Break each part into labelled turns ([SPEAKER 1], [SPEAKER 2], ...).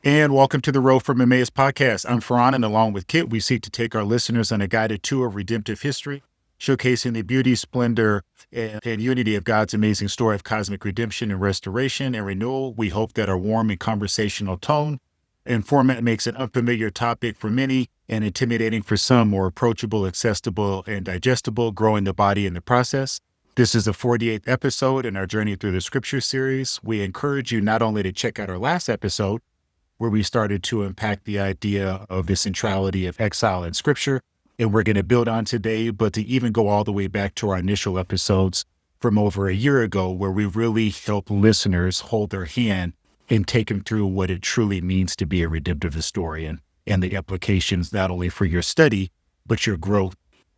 [SPEAKER 1] And welcome to the Road from Emmaus podcast. I'm Farhan, and along with Kit, we seek to take our listeners on a guided tour of redemptive history, showcasing the beauty, splendor, and unity of God's amazing story of cosmic redemption and restoration and renewal. We hope that our warm and conversational tone and format makes an unfamiliar topic for many and intimidating for some more approachable, accessible, and digestible, growing the body in the process. This is the 48th episode in our journey through the scripture series. We encourage you not only to check out our last episode, where we started to unpack the idea of the centrality of exile in scripture, and we're going to build on today, but to even go all the way back to our initial episodes from over a year ago, where we really help listeners hold their hand and take them through what it truly means to be a redemptive historian and the implications not only for your study, but your growth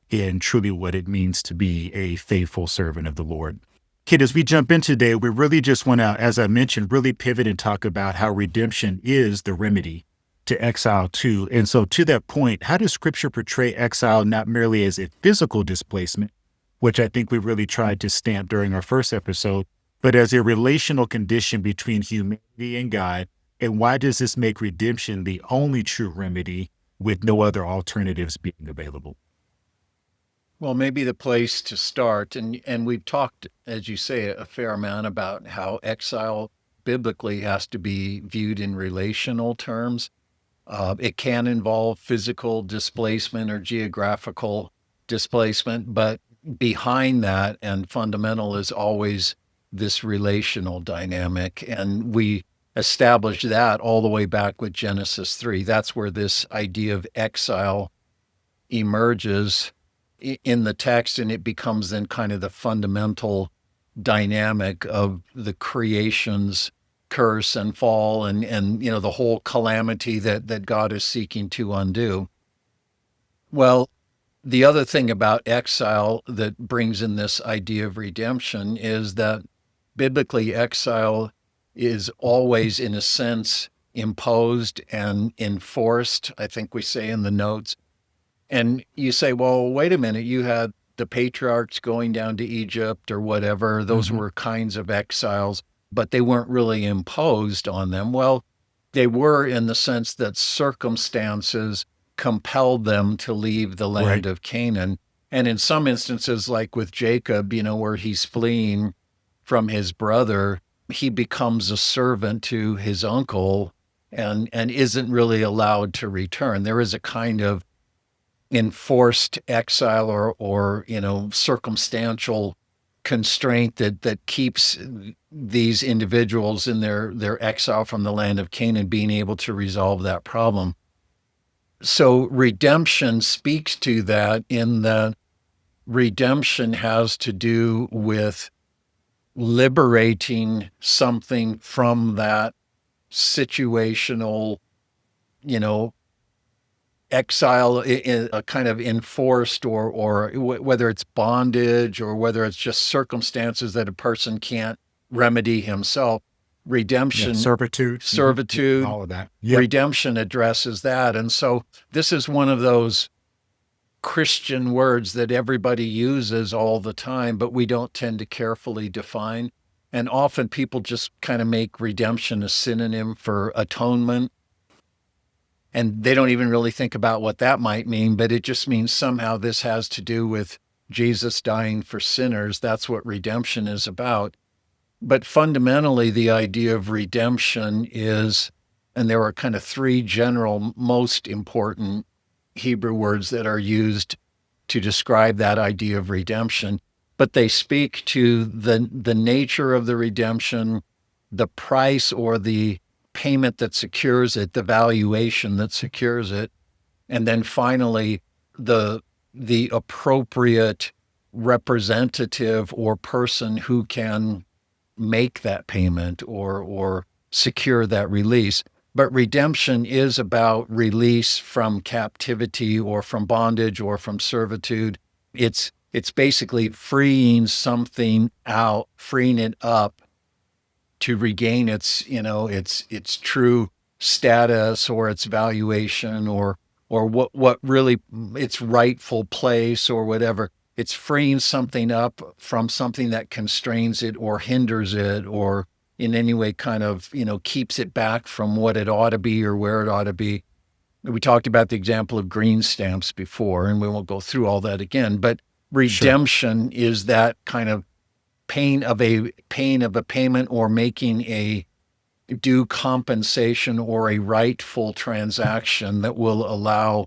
[SPEAKER 1] in truly what it means to be a faithful servant of the Lord. Kid, as we jump in today, we really just want to, as I mentioned, really pivot and talk about how redemption is the remedy to exile too. And so to that point, how does scripture portray exile not merely as a physical displacement, which I think we really tried to stamp during our first episode, but as a relational condition between humanity and God? And why does this make redemption the only true remedy with no other alternatives being available?
[SPEAKER 2] Well, maybe the place to start, and we've talked, as you say, a fair amount about how exile biblically has to be viewed in relational terms. It can involve physical displacement or geographical displacement, but behind that and fundamental is always this relational dynamic. And we established that all the way back with Genesis 3. That's where this idea of exile emerges in the text, and it becomes then kind of the fundamental dynamic of the creation's curse and fall and the whole calamity that God is seeking to undo. Well, the other thing about exile that brings in this idea of redemption is that biblically exile is always, in a sense, imposed and enforced. I think we say in the notes. And you say, well, wait a minute, you had the patriarchs going down to Egypt or whatever. Those were kinds of exiles, but they weren't really imposed on them. Well, they were in the sense that circumstances compelled them to leave the land
[SPEAKER 1] Right.
[SPEAKER 2] of Canaan. And in some instances, like with Jacob, where he's fleeing from his brother, he becomes a servant to his uncle and isn't really allowed to return. There is a kind of enforced exile or circumstantial constraint that keeps these individuals in their exile from the land of Canaan being able to resolve that problem. So redemption speaks to that, in that redemption has to do with liberating something from that situational, exile, in a kind of enforced or whether it's bondage or whether it's just circumstances that a person can't remedy himself.
[SPEAKER 1] Yeah.
[SPEAKER 2] Redemption,
[SPEAKER 1] Servitude.
[SPEAKER 2] servitude,
[SPEAKER 1] All of that. Yep.
[SPEAKER 2] redemption addresses that. And so this is one of those Christian words that everybody uses all the time, but we don't tend to carefully define. And often people just kind of make redemption a synonym for atonement. And they don't even really think about what that might mean, but it just means somehow this has to do with Jesus dying for sinners. That's what redemption is about. But fundamentally, the idea of redemption is, and there are kind of three general, most important Hebrew words that are used to describe that idea of redemption, but they speak to the nature of the redemption, the price or the payment that secures it, the valuation that secures it, and then finally the appropriate representative or person who can make that payment or secure that release. But redemption is about release from captivity or from bondage or from servitude. It's basically freeing something out, freeing it up to regain its true status or its valuation or what really its rightful place or whatever. It's freeing something up from something that constrains it or hinders it or in any way kind of, keeps it back from what it ought to be or where it ought to be. We talked about the example of green stamps before, and we won't go through all that again, but
[SPEAKER 1] Sure.
[SPEAKER 2] redemption is that kind of pain of a payment, or making a due compensation or a rightful transaction that will allow,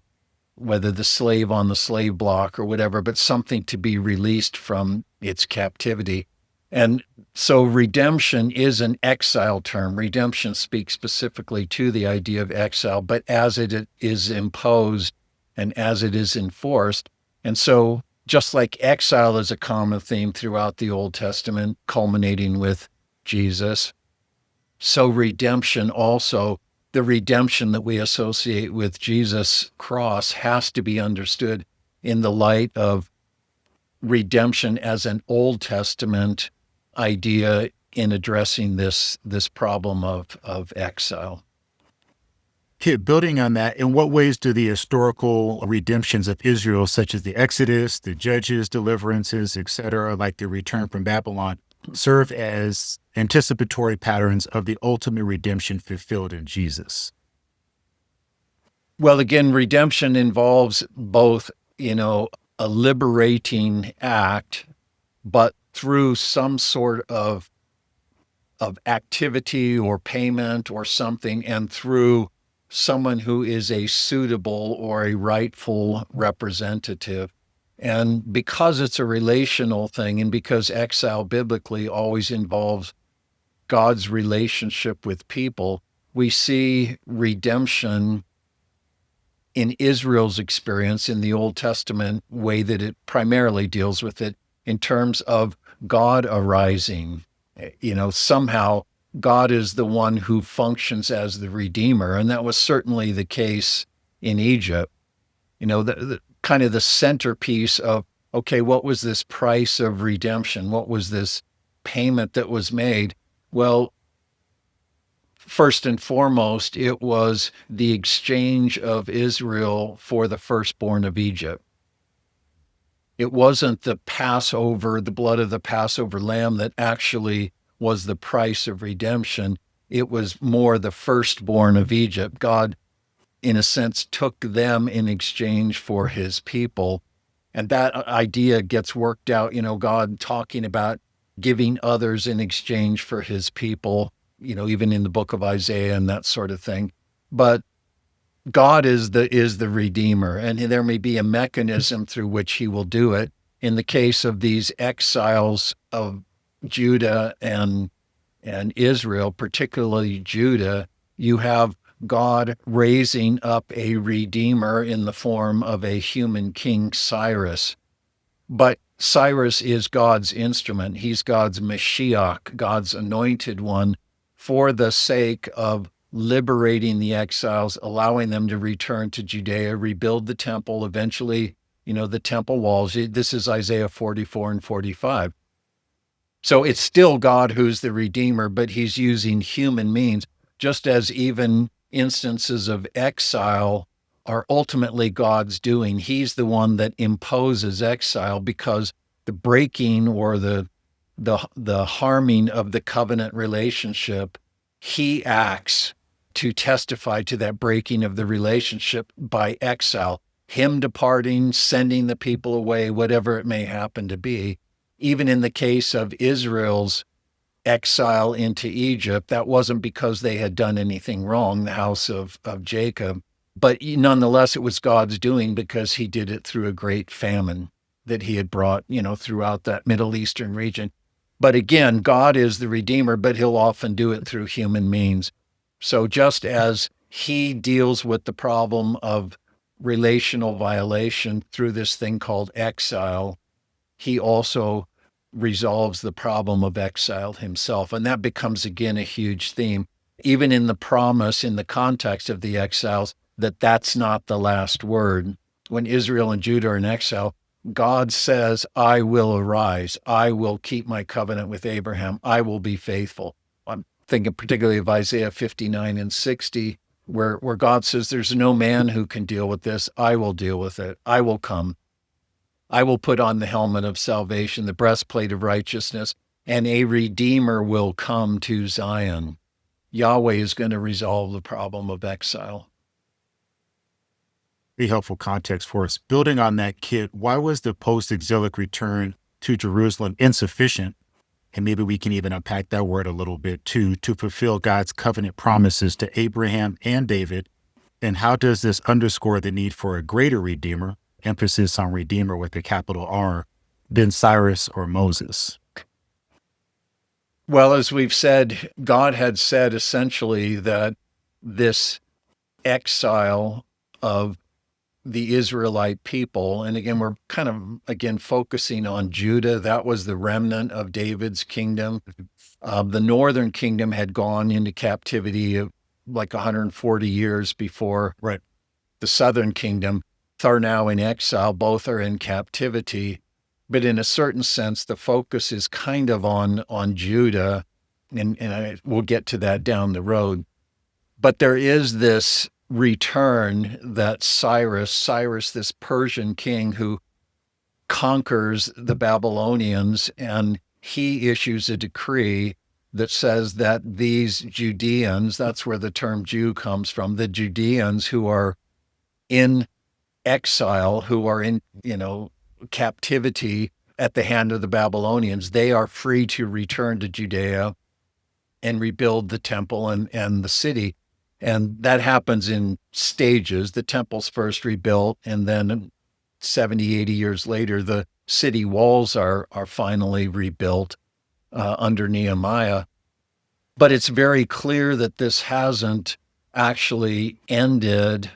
[SPEAKER 2] whether the slave on the slave block or whatever, but something to be released from its captivity. And so redemption is an exile term. Redemption speaks specifically to the idea of exile, but as it is imposed and as it is enforced. And so just like exile is a common theme throughout the Old Testament, culminating with Jesus, so redemption also, the redemption that we associate with Jesus' cross, has to be understood in the light of redemption as an Old Testament idea in addressing this problem of exile.
[SPEAKER 1] Kit, building on that, in what ways do the historical redemptions of Israel, such as the Exodus, the Judges, deliverances, etc., like the return from Babylon, serve as anticipatory patterns of the ultimate redemption fulfilled in Jesus?
[SPEAKER 2] Well, again, redemption involves both, a liberating act, but through some sort of activity or payment or something, and through someone who is a suitable or a rightful representative. And because it's a relational thing, and because exile biblically always involves God's relationship with people, we see redemption in Israel's experience in the Old Testament way that it primarily deals with it in terms of God arising. Somehow God is the one who functions as the Redeemer. And that was certainly the case in Egypt. The kind of the centerpiece of, okay, what was this price of redemption? What was this payment that was made? Well, first and foremost, it was the exchange of Israel for the firstborn of Egypt. It wasn't the Passover, the blood of the Passover lamb that actually was the price of redemption. It was more the firstborn of Egypt. God, in a sense, took them in exchange for his people. And that idea gets worked out, God talking about giving others in exchange for his people, even in the book of Isaiah and that sort of thing. But God is the Redeemer, and there may be a mechanism through which he will do it. In the case of these exiles of Judah and Israel, particularly Judah, you have God raising up a Redeemer in the form of a human king, Cyrus. But Cyrus is God's instrument. He's God's Mashiach, God's anointed one, for the sake of liberating the exiles, allowing them to return to Judea, rebuild the temple, eventually, the temple walls. This is Isaiah 44 and 45. So it's still God who's the Redeemer, but he's using human means, just as even instances of exile are ultimately God's doing. He's the one that imposes exile, because the breaking or the harming of the covenant relationship, he acts to testify to that breaking of the relationship by exile, him departing, sending the people away, whatever it may happen to be. Even in the case of Israel's exile into Egypt, that wasn't because they had done anything wrong, the house of Jacob, but nonetheless, it was God's doing, because he did it through a great famine that he had brought, throughout that Middle Eastern region. But again, God is the Redeemer, but he'll often do it through human means. So just as he deals with the problem of relational violation through this thing called exile, he also resolves the problem of exile himself. And that becomes, again, a huge theme, even in the promise, in the context of the exiles, that that's not the last word. When Israel and Judah are in exile, God says, I will arise. I will keep my covenant with Abraham. I will be faithful. I'm thinking particularly of Isaiah 59 and 60, where God says, there's no man who can deal with this. I will deal with it. I will come. I will put on the helmet of salvation, the breastplate of righteousness, and a redeemer will come to Zion. Yahweh is going to resolve the problem of exile.
[SPEAKER 1] Very helpful context for us. Building on that, Kit, why was the post-exilic return to Jerusalem insufficient? And maybe we can even unpack that word a little bit too, to fulfill God's covenant promises to Abraham and David. And how does this underscore the need for a greater redeemer, emphasis on redeemer with a capital R, than Cyrus or Moses?
[SPEAKER 2] Well, as we've said, God had said essentially that this exile of the Israelite people, and again, we're kind of, again, focusing on Judah. That was the remnant of David's kingdom. The northern kingdom had gone into captivity of like 140 years before
[SPEAKER 1] Right.
[SPEAKER 2] the southern kingdom are now in exile. Both are in captivity. But in a certain sense, the focus is kind of on Judah, and we'll get to that down the road. But there is this return that Cyrus, this Persian king who conquers the Babylonians, and he issues a decree that says that these Judeans, that's where the term Jew comes from, the Judeans who are in exile, who are in, captivity at the hand of the Babylonians, they are free to return to Judea and rebuild the temple and the city. And that happens in stages. The temple's first rebuilt, and then 70, 80 years later, the city walls are finally rebuilt under Nehemiah. But it's very clear that this hasn't actually ended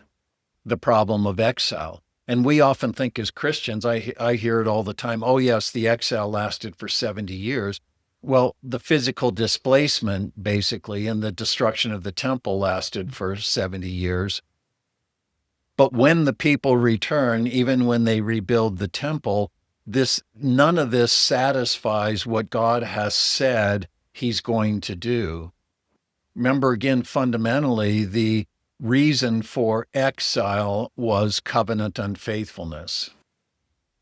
[SPEAKER 2] the problem of exile. And we often think as Christians, I hear it all the time, oh yes, the exile lasted for 70 years. Well, the physical displacement, basically, and the destruction of the temple lasted for 70 years. But when the people return, even when they rebuild the temple, none of this satisfies what God has said he's going to do. Remember, again, fundamentally, the reason for exile was covenant unfaithfulness.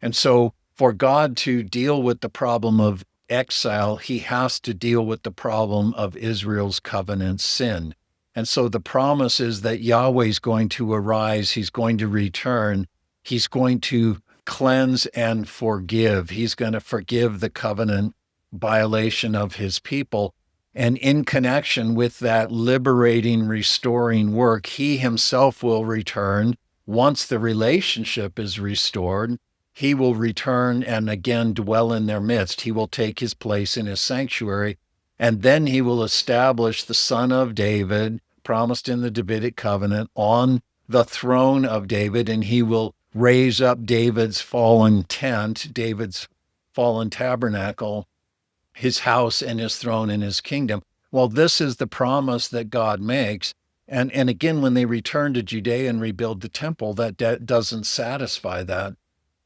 [SPEAKER 2] And so for God to deal with the problem of exile, he has to deal with the problem of Israel's covenant sin. And so the promise is that Yahweh's going to arise, he's going to return, he's going to cleanse and forgive. He's going to forgive the covenant violation of his people. And in connection with that liberating, restoring work, he himself will return. Once the relationship is restored, he will return and again dwell in their midst. He will take his place in his sanctuary, and then he will establish the Son of David, promised in the Davidic covenant, on the throne of David, and he will raise up David's fallen tent, David's fallen tabernacle, his house and his throne and his kingdom. Well, this is the promise that God makes. And again, when they return to Judea and rebuild the temple, that doesn't satisfy that.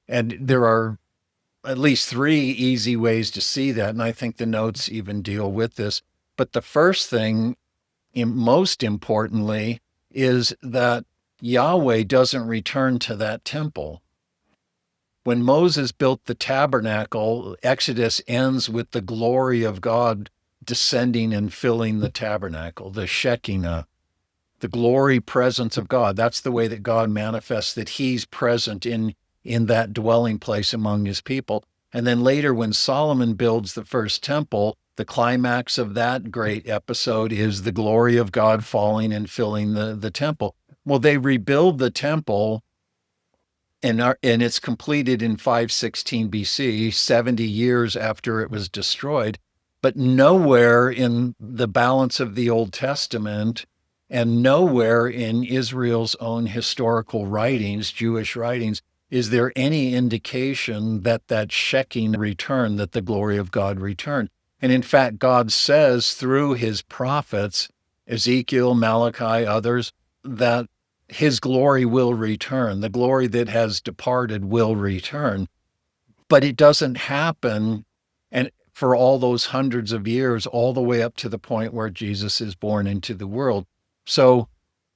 [SPEAKER 2] And there are at least three easy ways to see that. And I think the notes even deal with this. But the first thing, most importantly, is that Yahweh doesn't return to that temple. When Moses built the tabernacle, Exodus ends with the glory of God descending and filling the tabernacle, the Shekinah, the glory presence of God. That's the way that God manifests that he's present in that dwelling place among his people. And then later, when Solomon builds the first temple, the climax of that great episode is the glory of God falling and filling the temple. Well, they rebuild the temple, and it's completed in 516 BC, 70 years after it was destroyed. But nowhere in the balance of the Old Testament and nowhere in Israel's own historical writings, Jewish writings, is there any indication that Shekinah return, that the glory of God returned. And in fact, God says through his prophets, Ezekiel, Malachi, others, that his glory will return. The glory that has departed will return. But it doesn't happen and for all those hundreds of years, all the way up to the point where Jesus is born into the world. So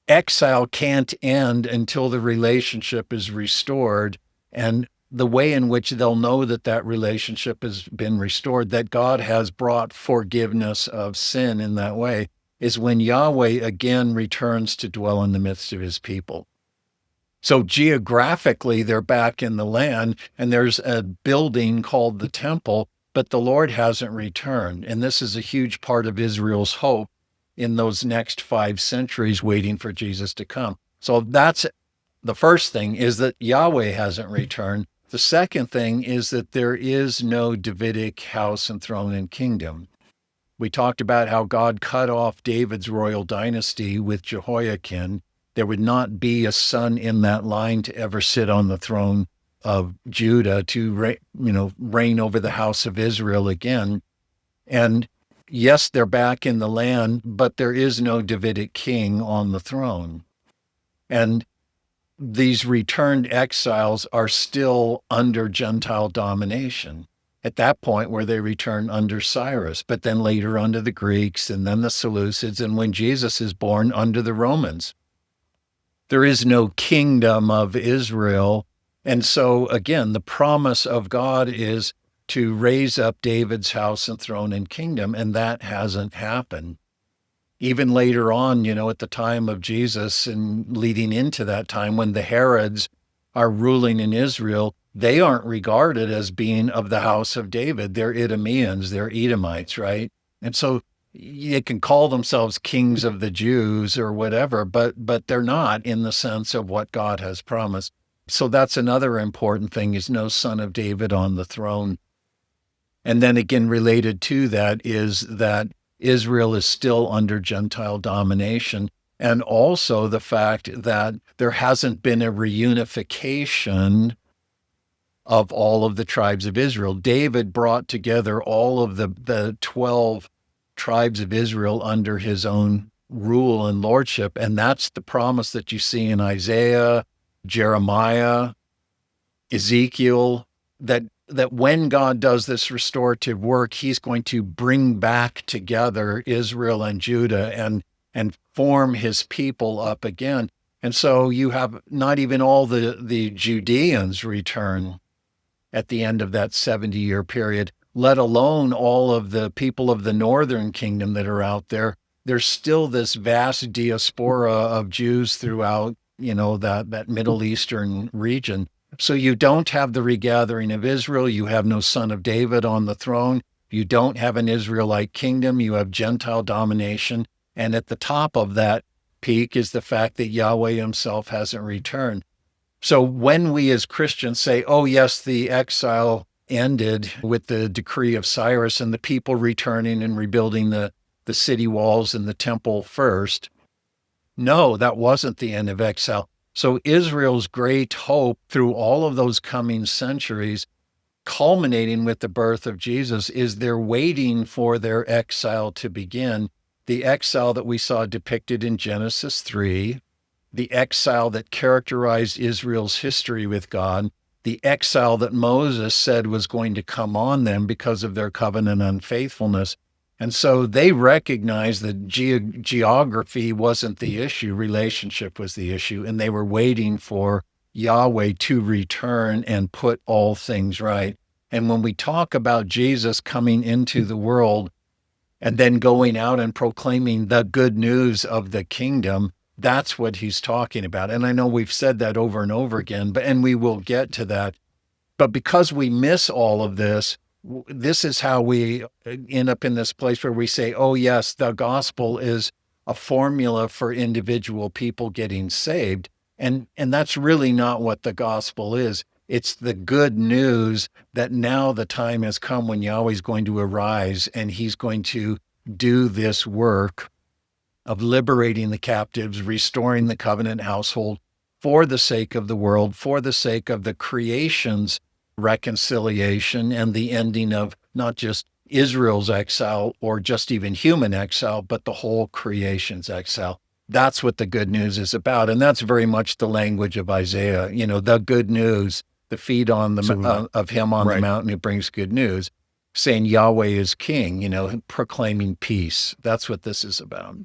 [SPEAKER 2] exile can't end until the relationship is restored. And the way in which they'll know that that relationship has been restored, that God has brought forgiveness of sin in that way, is when Yahweh again returns to dwell in the midst of his people. So geographically, they're back in the land, and there's a building called the temple, but the Lord hasn't returned. And this is a huge part of Israel's hope in those next 5 centuries waiting for Jesus to come. So that's the first thing, is that Yahweh hasn't returned. The second thing is that there is no Davidic house and throne and kingdom. We talked about how God cut off David's royal dynasty with Jehoiakim. There would not be a son in that line to ever sit on the throne of Judah to reign over the house of Israel again. And yes, they're back in the land, but there is no Davidic king on the throne. And these returned exiles are still under Gentile domination at that point, where they return under Cyrus, but then later under the Greeks, and then the Seleucids, and when Jesus is born, under the Romans. There is no kingdom of Israel. And so, again, the promise of God is to raise up David's house and throne and kingdom, and that hasn't happened. Even later on, at the time of Jesus and leading into that time when the Herods are ruling in Israel, they aren't regarded as being of the house of David. They're Idumeans, they're Edomites, right? And so they can call themselves kings of the Jews or whatever, but they're not in the sense of what God has promised. So that's another important thing, is no son of David on the throne. And then again, related to that is that Israel is still under Gentile domination, and also the fact that there hasn't been a reunification of all of the tribes of Israel. David brought together all of the 12 tribes of Israel under his own rule and lordship, and that's the promise that you see in Isaiah, Jeremiah, Ezekiel, that when God does this restorative work, he's going to bring back together Israel and Judah and form his people up again. And so you have not even all the Judeans return at the end of that 70-year period, let alone all of the people of the northern kingdom that are out there. There's still this vast diaspora of Jews throughout, that Middle Eastern region. So you don't have the regathering of Israel. You have no son of David on the throne. You don't have an Israelite kingdom. You have Gentile domination. And at the top of that peak is the fact that Yahweh himself hasn't returned. So when we as Christians say, oh, yes, the exile ended with the decree of Cyrus and the people returning and rebuilding the city walls and the temple first, no, that wasn't the end of exile. So Israel's great hope through all of those coming centuries, culminating with the birth of Jesus, is they're waiting for their exile to begin. The exile that we saw depicted in Genesis 3, the exile that characterized Israel's history with God, the exile that Moses said was going to come on them because of their covenant unfaithfulness. And so they recognized that geography wasn't the issue, relationship was the issue, and they were waiting for Yahweh to return and put all things right. And when we talk about Jesus coming into the world and then going out and proclaiming the good news of the kingdom, that's what he's talking about. And I know we've said that over and over again, and we will get to that. But because we miss all of this, this is how we end up in this place where we say, oh, yes, the gospel is a formula for individual people getting saved. And that's really not what the gospel is. It's the good news that now the time has come when Yahweh's going to arise and he's going to do this work of liberating the captives, restoring the covenant household for the sake of the world, for the sake of the creation's reconciliation and the ending of not just Israel's exile or just even human exile, but the whole creation's exile. That's what the good news is about. And that's very much the language of Isaiah, the good news, the feet on the of him on the mountain who brings good news, saying Yahweh is king, proclaiming peace. That's what this is about.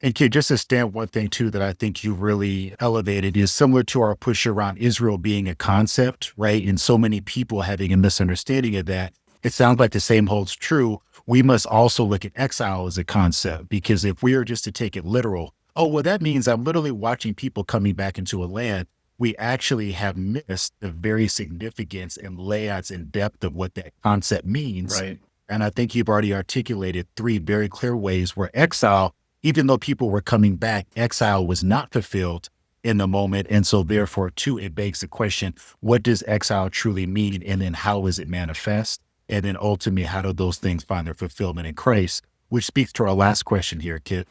[SPEAKER 1] And Kid, just to stand one thing too that I think you really elevated is similar to our push around Israel being a concept, right? And so many people having a misunderstanding of that. It sounds like the same holds true. We must also look at exile as a concept, because if we are just to take it literal, oh, well, that means I'm literally watching people coming back into a land. We actually have missed the very significance and layouts and depth of what that concept means.
[SPEAKER 2] Right.
[SPEAKER 1] And I think you've already articulated three very clear ways where exile, even though people were coming back, exile was not fulfilled in the moment. And so therefore, too, it begs the question, what does exile truly mean? And then how is it manifest? And then ultimately, how do those things find their fulfillment in Christ? Which speaks to our last question here, Kit.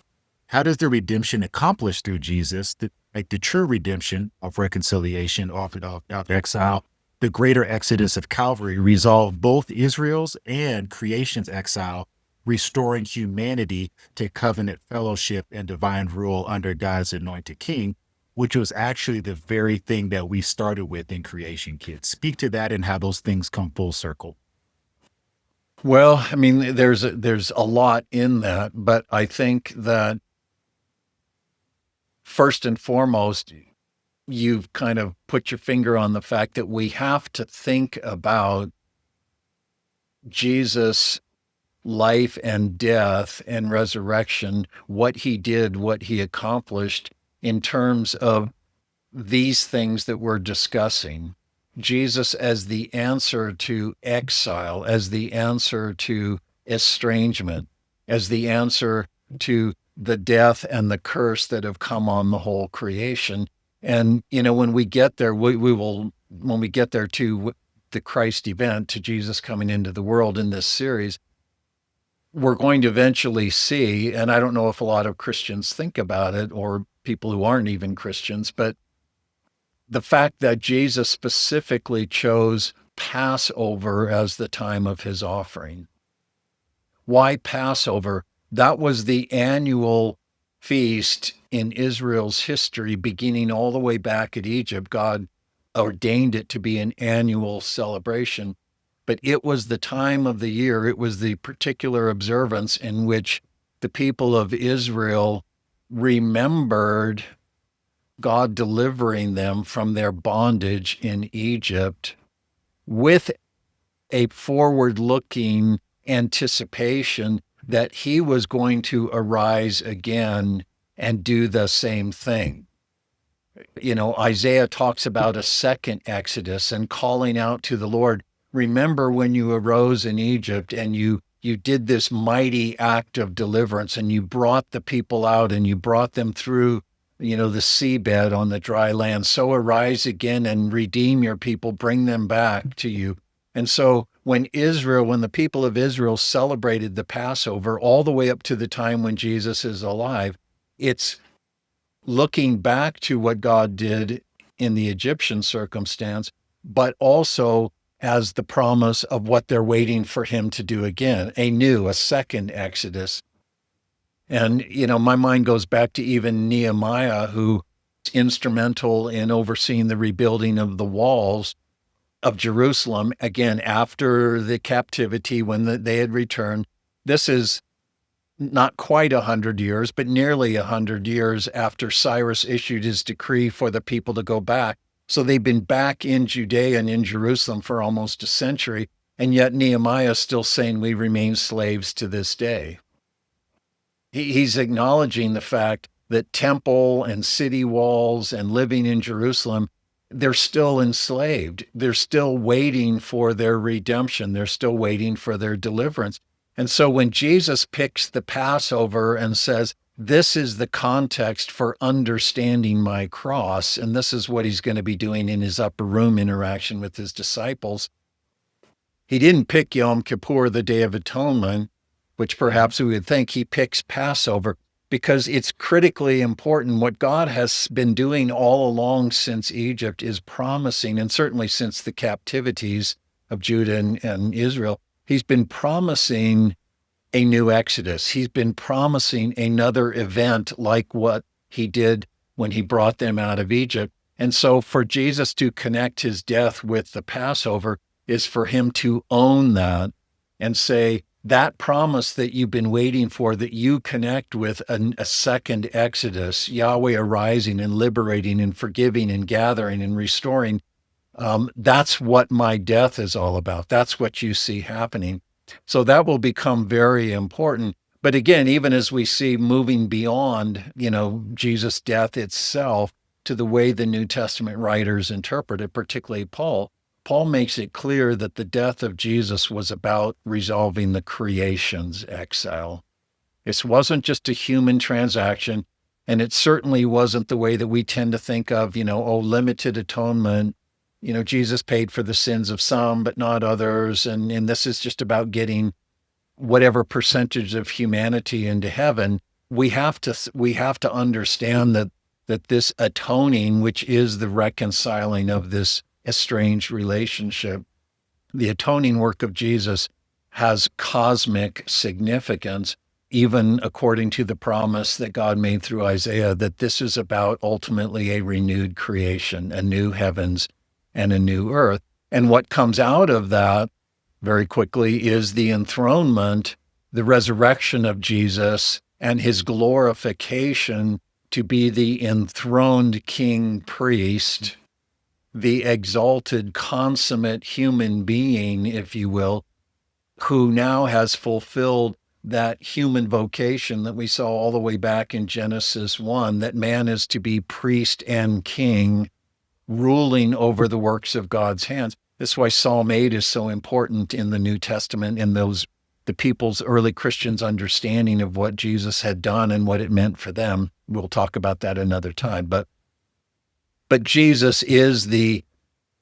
[SPEAKER 1] How does the redemption accomplished through Jesus, the true redemption of reconciliation of exile, the greater exodus of Calvary, resolve both Israel's and creation's exile, restoring humanity to covenant fellowship and divine rule under God's anointed king, which was actually the very thing that we started with in creation, Kit? Speak to that and how those things come full circle.
[SPEAKER 2] Well, I mean, there's a lot in that, but I think that first and foremost, you've kind of put your finger on the fact that we have to think about Jesus' life and death and resurrection, what he did, what he accomplished in terms of these things that we're discussing. Jesus as the answer to exile, as the answer to estrangement, as the answer to the death and the curse that have come on the whole creation. And, when we get there, we will, when we get there to the Christ event, to Jesus coming into the world in this series, we're going to eventually see, and I don't know if a lot of Christians think about it or people who aren't even Christians, but the fact that Jesus specifically chose Passover as the time of his offering. Why Passover? That was the annual feast in Israel's history, beginning all the way back at Egypt. God ordained it to be an annual celebration, but it was the time of the year, it was the particular observance in which the people of Israel remembered God delivering them from their bondage in Egypt with a forward-looking anticipation that he was going to arise again and do the same thing. Isaiah talks about a second Exodus and calling out to the Lord, remember when you arose in Egypt and you did this mighty act of deliverance and you brought the people out and you brought them through the seabed on the dry land. So arise again and redeem your people, bring them back to you. And so when the people of Israel celebrated the Passover all the way up to the time when Jesus is alive, it's looking back to what God did in the Egyptian circumstance, but also as the promise of what they're waiting for him to do again, a second Exodus. And, my mind goes back to even Nehemiah, who was instrumental in overseeing the rebuilding of the walls of Jerusalem, again, after the captivity when they had returned. This is not quite 100 years, but nearly 100 years after Cyrus issued his decree for the people to go back. So they've been back in Judea and in Jerusalem for almost a century, and yet Nehemiah is still saying we remain slaves to this day. He's acknowledging the fact that temple and city walls and living in Jerusalem, they're still enslaved. They're still waiting for their redemption. They're still waiting for their deliverance. And so when Jesus picks the Passover and says, this is the context for understanding my cross, and this is what he's going to be doing in his upper room interaction with his disciples, he didn't pick Yom Kippur, the Day of Atonement, which perhaps we would think. He picks Passover because it's critically important. What God has been doing all along since Egypt is promising, and certainly since the captivities of Judah and Israel, he's been promising a new Exodus. He's been promising another event like what he did when he brought them out of Egypt. And so for Jesus to connect his death with the Passover is for him to own that and say, that promise that you've been waiting for, that you connect with a second Exodus, Yahweh arising and liberating and forgiving and gathering and restoring, that's what my death is all about. That's what you see happening. So that will become very important. But again, even as we see moving beyond, Jesus' death itself to the way the New Testament writers interpret it, particularly Paul makes it clear that the death of Jesus was about resolving the creation's exile. This wasn't just a human transaction, and it certainly wasn't the way that we tend to think of, limited atonement. Jesus paid for the sins of some, but not others. And this is just about getting whatever percentage of humanity into heaven. We have to understand that this atoning, which is the reconciling of this estranged relationship, the atoning work of Jesus has cosmic significance, even according to the promise that God made through Isaiah, that this is about ultimately a renewed creation, a new heavens and a new earth. And what comes out of that very quickly is the enthronement, the resurrection of Jesus, and his glorification to be the enthroned king priest, the exalted, consummate human being, if you will, who now has fulfilled that human vocation that we saw all the way back in Genesis 1, that man is to be priest and king, ruling over the works of God's hands. That's why Psalm 8 is so important in the New Testament, in the people's early Christians' understanding of what Jesus had done and what it meant for them. We'll talk about that another time. But Jesus is the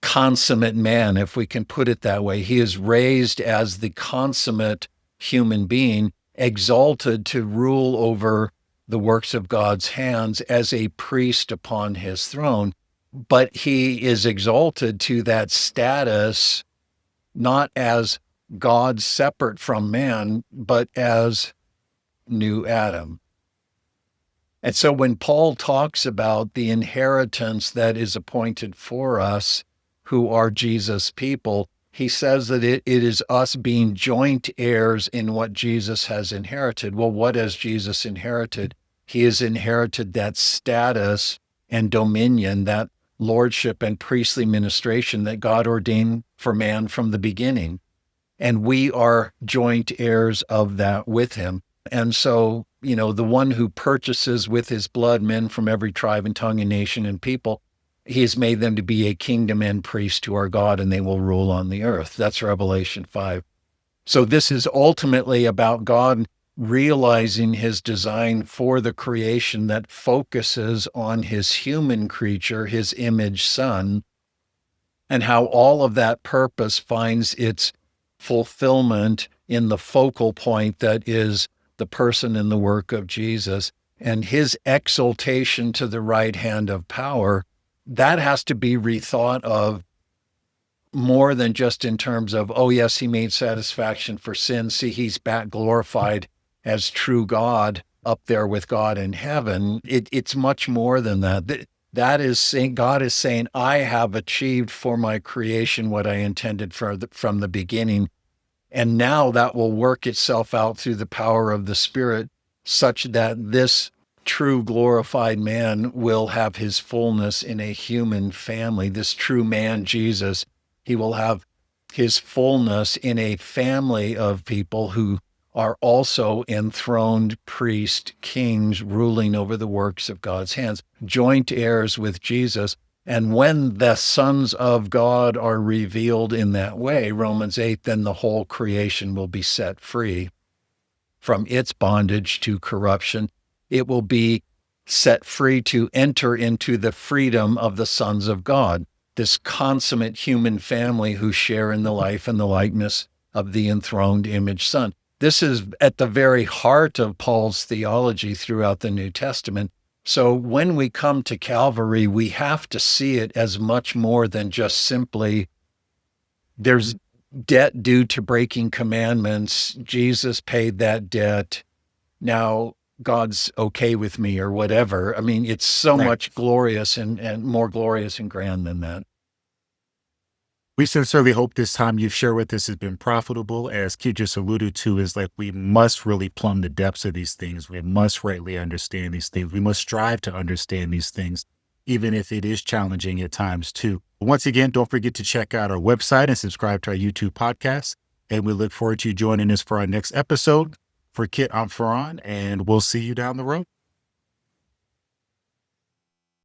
[SPEAKER 2] consummate man, if we can put it that way. He is raised as the consummate human being, exalted to rule over the works of God's hands as a priest upon his throne. But he is exalted to that status, not as God separate from man, but as new Adam. And so when Paul talks about the inheritance that is appointed for us, who are Jesus' people, he says that it is us being joint heirs in what Jesus has inherited. Well, what has Jesus inherited? He has inherited that status and dominion, that lordship and priestly ministration that God ordained for man from the beginning. And we are joint heirs of that with him. And so, the one who purchases with his blood men from every tribe and tongue and nation and people, he has made them to be a kingdom and priest to our God, and they will rule on the earth. That's Revelation 5. So this is ultimately about God realizing his design for the creation that focuses on his human creature, his image son, and how all of that purpose finds its fulfillment in the focal point that is the person and the work of Jesus, and his exaltation to the right hand of power. That has to be rethought of more than just in terms of, oh yes, he made satisfaction for sin. See, he's back glorified as true God up there with God in heaven. It's much more than that. That is saying, God is saying, I have achieved for my creation what I intended from the beginning. And now that will work itself out through the power of the Spirit, such that this true glorified man will have his fullness in a human family. This true man, Jesus, he will have his fullness in a family of people who are also enthroned priest kings ruling over the works of God's hands, joint heirs with Jesus. And when the sons of God are revealed in that way, Romans 8, then the whole creation will be set free from its bondage to corruption. It will be set free to enter into the freedom of the sons of God, this consummate human family who share in the life and the likeness of the enthroned image son. This is at the very heart of Paul's theology throughout the New Testament. So when we come to Calvary, we have to see it as much more than just simply there's debt due to breaking commandments. Jesus paid that debt. Now God's okay with me or whatever. I mean, it's so
[SPEAKER 1] Right.
[SPEAKER 2] much glorious and more glorious and grand than that.
[SPEAKER 1] We sincerely hope this time you've shared with us has been profitable. As Kid just alluded to, is like we must really plumb the depths of these things. We must rightly understand these things. We must strive to understand these things, even if it is challenging at times too. Once again, don't forget to check out our website and subscribe to our YouTube podcast. And we look forward to you joining us for our next episode. For Kit, I'm Farhan, and we'll see you down the road.